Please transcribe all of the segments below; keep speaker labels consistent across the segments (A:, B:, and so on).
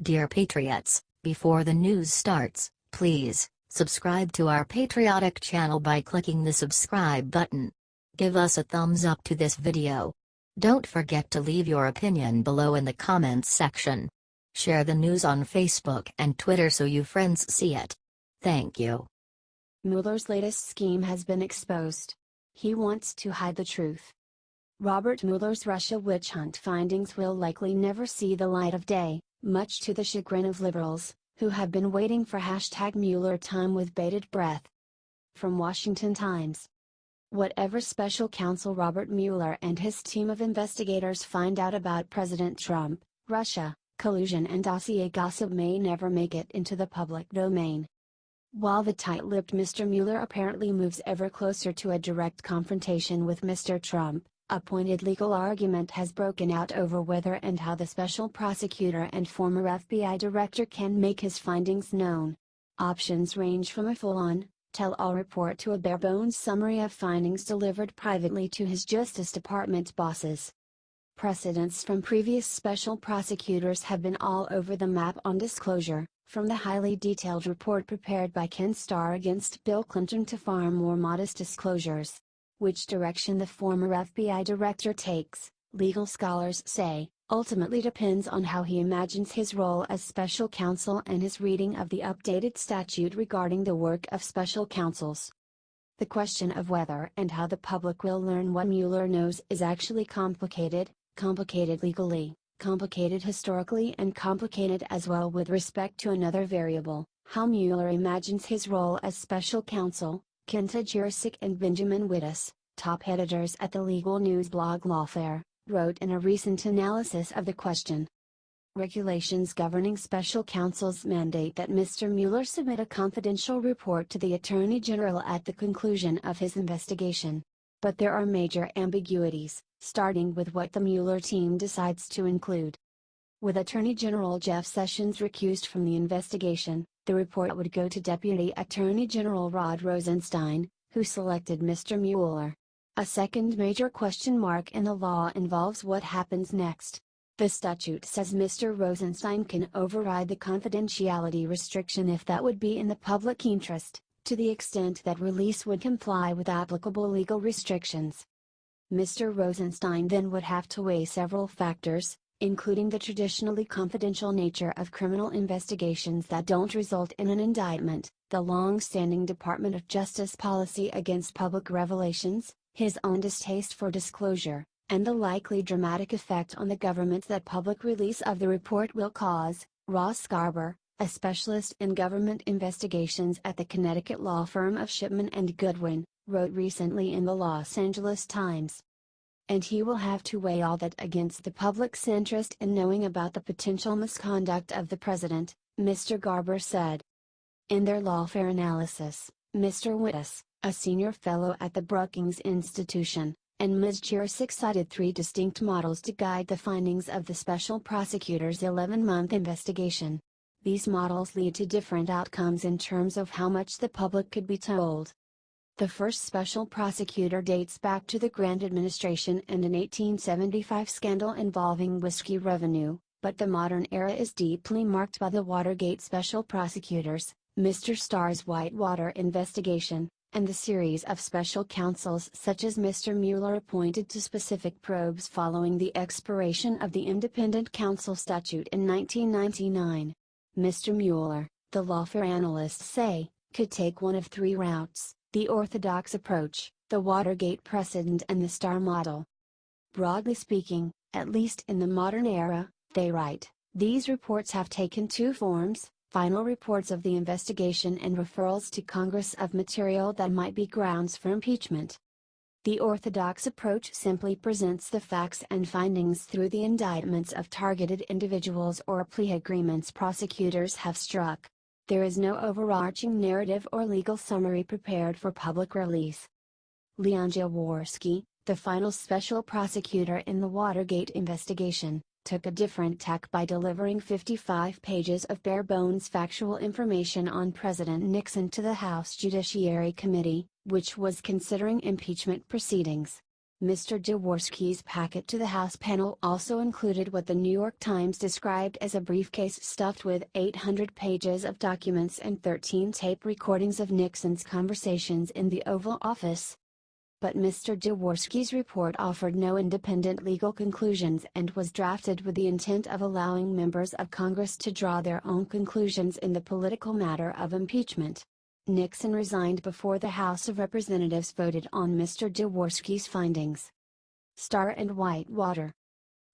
A: Dear Patriots, before the news starts, please subscribe to our patriotic channel by clicking the subscribe button. Give us a thumbs up to this video. Don't forget to leave your opinion below in the comments section. Share the news on Facebook and Twitter so you friends see it. Thank you.
B: Mueller's latest scheme has been exposed. He wants to hide the truth. Robert Mueller's Russia witch hunt findings will likely never see the light of day, much to the chagrin of liberals, who have been waiting for #Mueller time with bated breath. From Washington Times. Whatever special counsel Robert Mueller and his team of investigators find out about President Trump, Russia, collusion and dossier gossip may never make it into the public domain. While the tight-lipped Mr. Mueller apparently moves ever closer to a direct confrontation with Mr. Trump, a pointed legal argument has broken out over whether and how the special prosecutor and former FBI director can make his findings known. Options range from a full-on, tell-all report to a bare-bones summary of findings delivered privately to his Justice Department bosses. Precedents from previous special prosecutors have been all over the map on disclosure, from the highly detailed report prepared by Ken Starr against Bill Clinton to far more modest disclosures. Which direction the former FBI director takes, legal scholars say, ultimately depends on how he imagines his role as special counsel and his reading of the updated statute regarding the work of special counsels. The question of whether and how the public will learn what Mueller knows is actually complicated legally, complicated historically, and complicated as well with respect to another variable, how Mueller imagines his role as special counsel. Kenta Jurisic and Benjamin Wittes, top editors at the legal news blog Lawfare, wrote in a recent analysis of the question. Regulations governing special counsels mandate that Mr. Mueller submit a confidential report to the Attorney General at the conclusion of his investigation. But there are major ambiguities, starting with what the Mueller team decides to include. With Attorney General Jeff Sessions recused from the investigation, the report would go to Deputy Attorney General Rod Rosenstein, who selected Mr. Mueller. A second major question mark in the law involves what happens next. The statute says Mr. Rosenstein can override the confidentiality restriction if that would be in the public interest, to the extent that release would comply with applicable legal restrictions. Mr. Rosenstein then would have to weigh several factors, including the traditionally confidential nature of criminal investigations that don't result in an indictment, the long-standing Department of Justice policy against public revelations, his own distaste for disclosure, and the likely dramatic effect on the government that public release of the report will cause. Ross Garber, a specialist in government investigations at the Connecticut law firm of Shipman and Goodwin, wrote recently in the Los Angeles Times. And he will have to weigh all that against the public's interest in knowing about the potential misconduct of the president, Mr. Garber said. In their lawfare analysis, Mr. Wittes, a senior fellow at the Brookings Institution, and Ms. Jurisic cited three distinct models to guide the findings of the special prosecutor's 11-month investigation. These models lead to different outcomes in terms of how much the public could be told. The first special prosecutor dates back to the Grant administration and an 1875 scandal involving whiskey revenue, but the modern era is deeply marked by the Watergate special prosecutors, Mr. Starr's Whitewater investigation, and the series of special counsels such as Mr. Mueller appointed to specific probes following the expiration of the independent counsel statute in 1999. Mr. Mueller, the lawfare analysts say, could take one of three routes: the orthodox approach, the Watergate precedent, and the Starr model. Broadly speaking, at least in the modern era, they write, these reports have taken two forms: final reports of the investigation and referrals to Congress of material that might be grounds for impeachment. The orthodox approach simply presents the facts and findings through the indictments of targeted individuals or plea agreements prosecutors have struck. There is no overarching narrative or legal summary prepared for public release. Leon Jaworski, the final special prosecutor in the Watergate investigation, took a different tack by delivering 55 pages of bare-bones factual information on President Nixon to the House Judiciary Committee, which was considering impeachment proceedings. Mr. Jaworski's packet to the House panel also included what the New York Times described as a briefcase stuffed with 800 pages of documents and 13 tape recordings of Nixon's conversations in the Oval Office. But Mr. Jaworski's report offered no independent legal conclusions and was drafted with the intent of allowing members of Congress to draw their own conclusions in the political matter of impeachment. Nixon resigned before the House of Representatives voted on Mr. Jaworski's findings. Starr and Whitewater.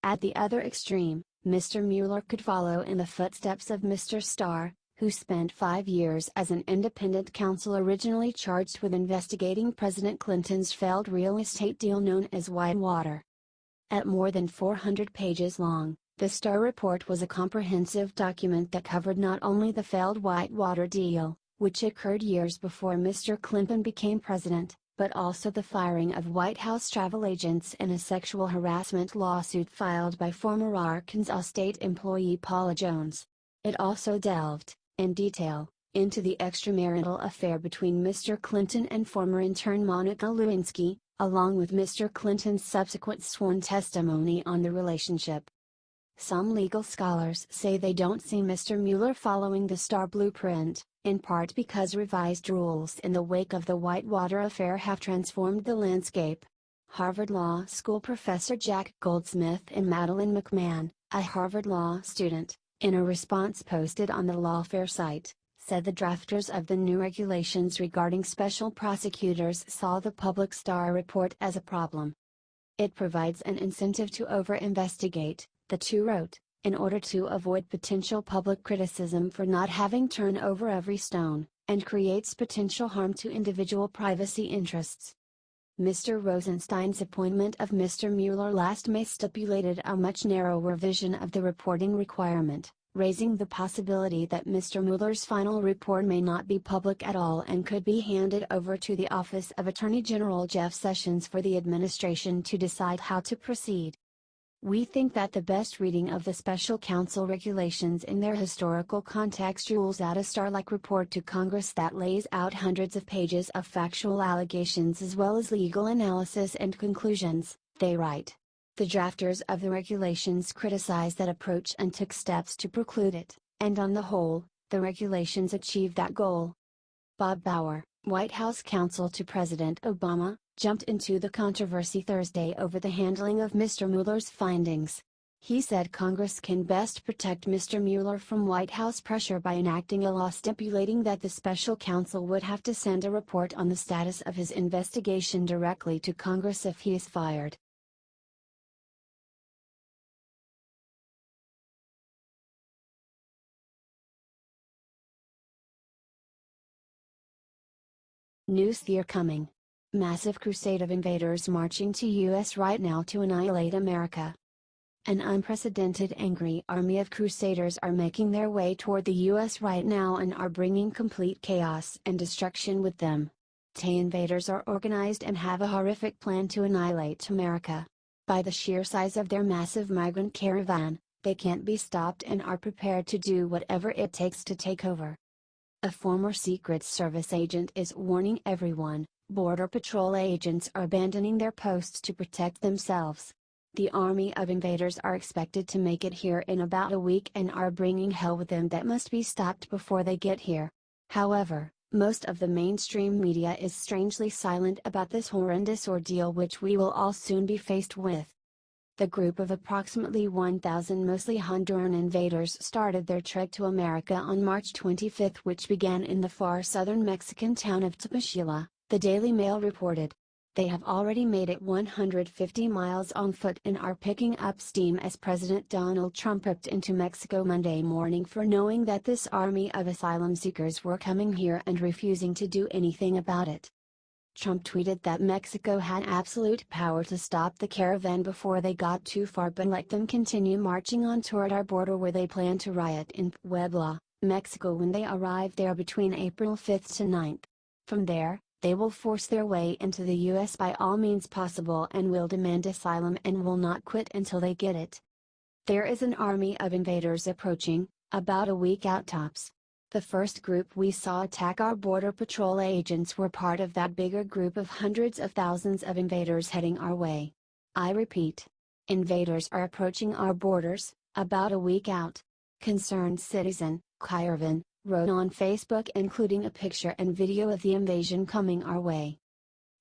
B: At the other extreme, Mr. Mueller could follow in the footsteps of Mr. Starr, who spent 5 years as an independent counsel originally charged with investigating President Clinton's failed real estate deal known as Whitewater. At more than 400 pages long, the Starr report was a comprehensive document that covered not only the failed Whitewater deal, which occurred years before Mr. Clinton became president, but also the firing of White House travel agents and a sexual harassment lawsuit filed by former Arkansas state employee Paula Jones. It also delved, in detail, into the extramarital affair between Mr. Clinton and former intern Monica Lewinsky, along with Mr. Clinton's subsequent sworn testimony on the relationship. Some legal scholars say they don't see Mr. Mueller following the Starr blueprint, in part because revised rules in the wake of the Whitewater affair have transformed the landscape. Harvard Law School professor Jack Goldsmith and Madeline McMahon, a Harvard Law student, in a response posted on the Lawfare site, said the drafters of the new regulations regarding special prosecutors saw the public Starr report as a problem. It provides an incentive to over-investigate, the two wrote, in order to avoid potential public criticism for not having turned over every stone, and creates potential harm to individual privacy interests. Mr. Rosenstein's appointment of Mr. Mueller last May stipulated a much narrower vision of the reporting requirement, raising the possibility that Mr. Mueller's final report may not be public at all and could be handed over to the Office of Attorney General Jeff Sessions for the administration to decide how to proceed. We think that the best reading of the special counsel regulations in their historical context rules out a Starr-like report to Congress that lays out hundreds of pages of factual allegations as well as legal analysis and conclusions, they write. The drafters of the regulations criticized that approach and took steps to preclude it, and on the whole, the regulations achieved that goal. Bob Bauer, White House counsel to President Obama, jumped into the controversy Thursday over the handling of Mr. Mueller's findings. He said Congress can best protect Mr. Mueller from White House pressure by enacting a law stipulating that the special counsel would have to send a report on the status of his investigation directly to Congress if he is fired. News fear coming. Massive crusade of invaders marching to U.S. right now to annihilate America. An unprecedented angry army of crusaders are making their way toward the U.S. right now and are bringing complete chaos and destruction with them. The invaders are organized and have a horrific plan to annihilate America. By the sheer size of their massive migrant caravan, they can't be stopped and are prepared to do whatever it takes to take over. A former Secret Service agent is warning everyone. Border Patrol agents are abandoning their posts to protect themselves. The army of invaders are expected to make it here in about a week and are bringing hell with them that must be stopped before they get here. However, most of the mainstream media is strangely silent about this horrendous ordeal which we will all soon be faced with. The group of approximately 1,000 mostly Honduran invaders started their trek to America on March 25, which began in the far southern Mexican town of Tapachula. The Daily Mail reported. They have already made it 150 miles on foot and are picking up steam as President Donald Trump ripped into Mexico Monday morning for knowing that this army of asylum seekers were coming here and refusing to do anything about it. Trump tweeted that Mexico had absolute power to stop the caravan before they got too far but let them continue marching on toward our border where they plan to riot in Puebla, Mexico when they arrive there between April 5 to 9. From there, they will force their way into the U.S. by all means possible and will demand asylum and will not quit until they get it. There is an army of invaders approaching, about a week out tops. The first group we saw attack our Border Patrol agents were part of that bigger group of hundreds of thousands of invaders heading our way. I repeat. Invaders are approaching our borders, about a week out. Concerned citizen, Kyervan, wrote on Facebook, including a picture and video of the invasion coming our way.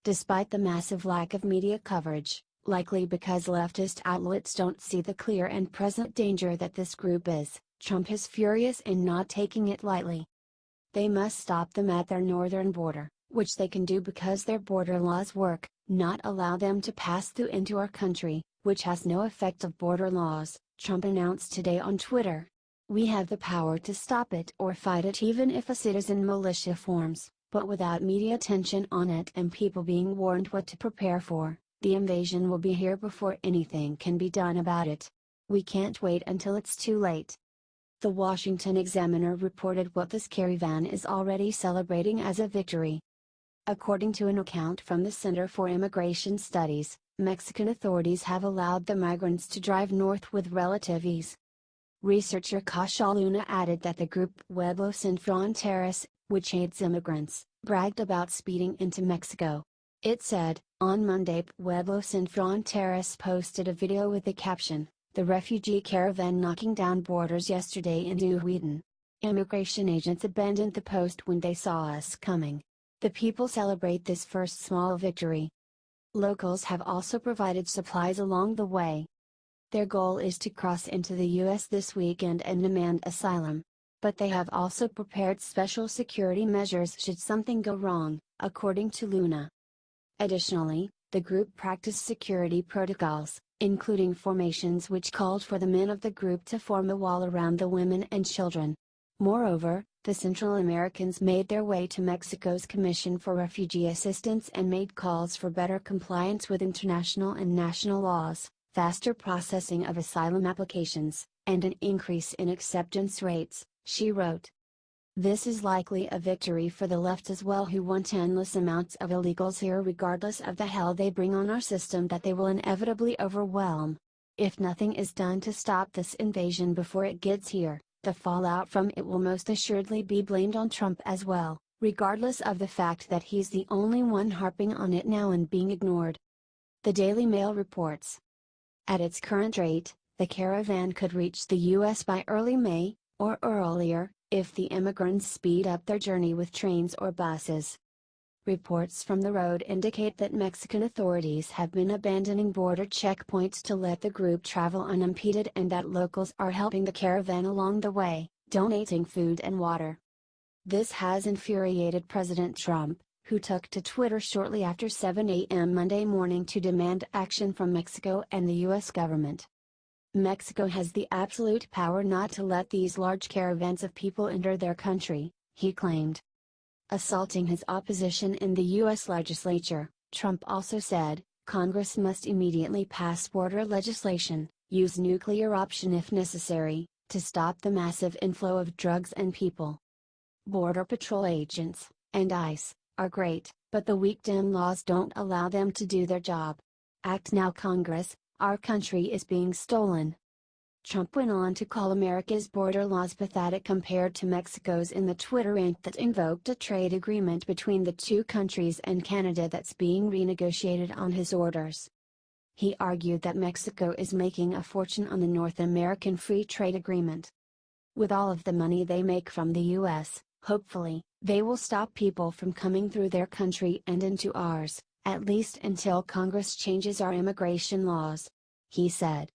B: Despite the massive lack of media coverage, likely because leftist outlets don't see the clear and present danger that this group is, Trump is furious and not taking it lightly. They must stop them at their northern border, which they can do because their border laws work, not allow them to pass through into our country, which has no effect of border laws, Trump announced today on Twitter. We have the power to stop it or fight it even if a citizen militia forms, but without media attention on it and people being warned what to prepare for, the invasion will be here before anything can be done about it. We can't wait until it's too late. The Washington Examiner reported what this caravan is already celebrating as a victory. According to an account from the Center for Immigration Studies, Mexican authorities have allowed the migrants to drive north with relative ease. Researcher Kasia Luna added that the group Pueblos Sin Fronteras, which aids immigrants, bragged about speeding into Mexico. It said, on Monday Pueblos Sin Fronteras posted a video with the caption, "The refugee caravan knocking down borders yesterday in Uhuitan. Immigration agents abandoned the post when they saw us coming. The people celebrate this first small victory." Locals have also provided supplies along the way. Their goal is to cross into the U.S. this weekend and demand asylum. But they have also prepared special security measures should something go wrong, according to Luna. Additionally, the group practiced security protocols, including formations which called for the men of the group to form a wall around the women and children. Moreover, the Central Americans made their way to Mexico's Commission for Refugee Assistance and made calls for better compliance with international and national laws, faster processing of asylum applications, and an increase in acceptance rates, she wrote. This is likely a victory for the left as well, who want endless amounts of illegals here regardless of the hell they bring on our system that they will inevitably overwhelm. If nothing is done to stop this invasion before it gets here, the fallout from it will most assuredly be blamed on Trump as well, regardless of the fact that he's the only one harping on it now and being ignored. The Daily Mail reports. At its current rate, the caravan could reach the U.S. by early May, or earlier, if the immigrants speed up their journey with trains or buses. Reports from the road indicate that Mexican authorities have been abandoning border checkpoints to let the group travel unimpeded and that locals are helping the caravan along the way, donating food and water. This has infuriated President Trump, who took to Twitter shortly after 7 a.m. Monday morning to demand action from Mexico and the U.S. government. Mexico has the absolute power not to let these large caravans of people enter their country, he claimed. Assaulting his opposition in the U.S. legislature, Trump also said, Congress must immediately pass border legislation, use nuclear option if necessary, to stop the massive inflow of drugs and people. Border Patrol agents, and ICE, are great, but the weak dim laws don't allow them to do their job. Act now, Congress. Our country is being stolen. Trump went on to call America's border laws pathetic compared to Mexico's in the Twitter rant that invoked a trade agreement between the two countries and Canada that's being renegotiated on his orders. He argued that Mexico is making a fortune on the North American Free Trade Agreement. With all of the money they make from the U.S., hopefully, they will stop people from coming through their country and into ours, at least until Congress changes our immigration laws, he said.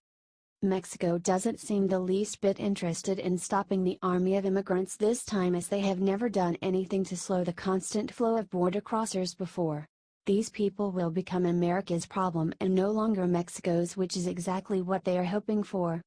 B: Mexico doesn't seem the least bit interested in stopping the army of immigrants this time, as they have never done anything to slow the constant flow of border crossers before. These people will become America's problem and no longer Mexico's, which is exactly what they are hoping for.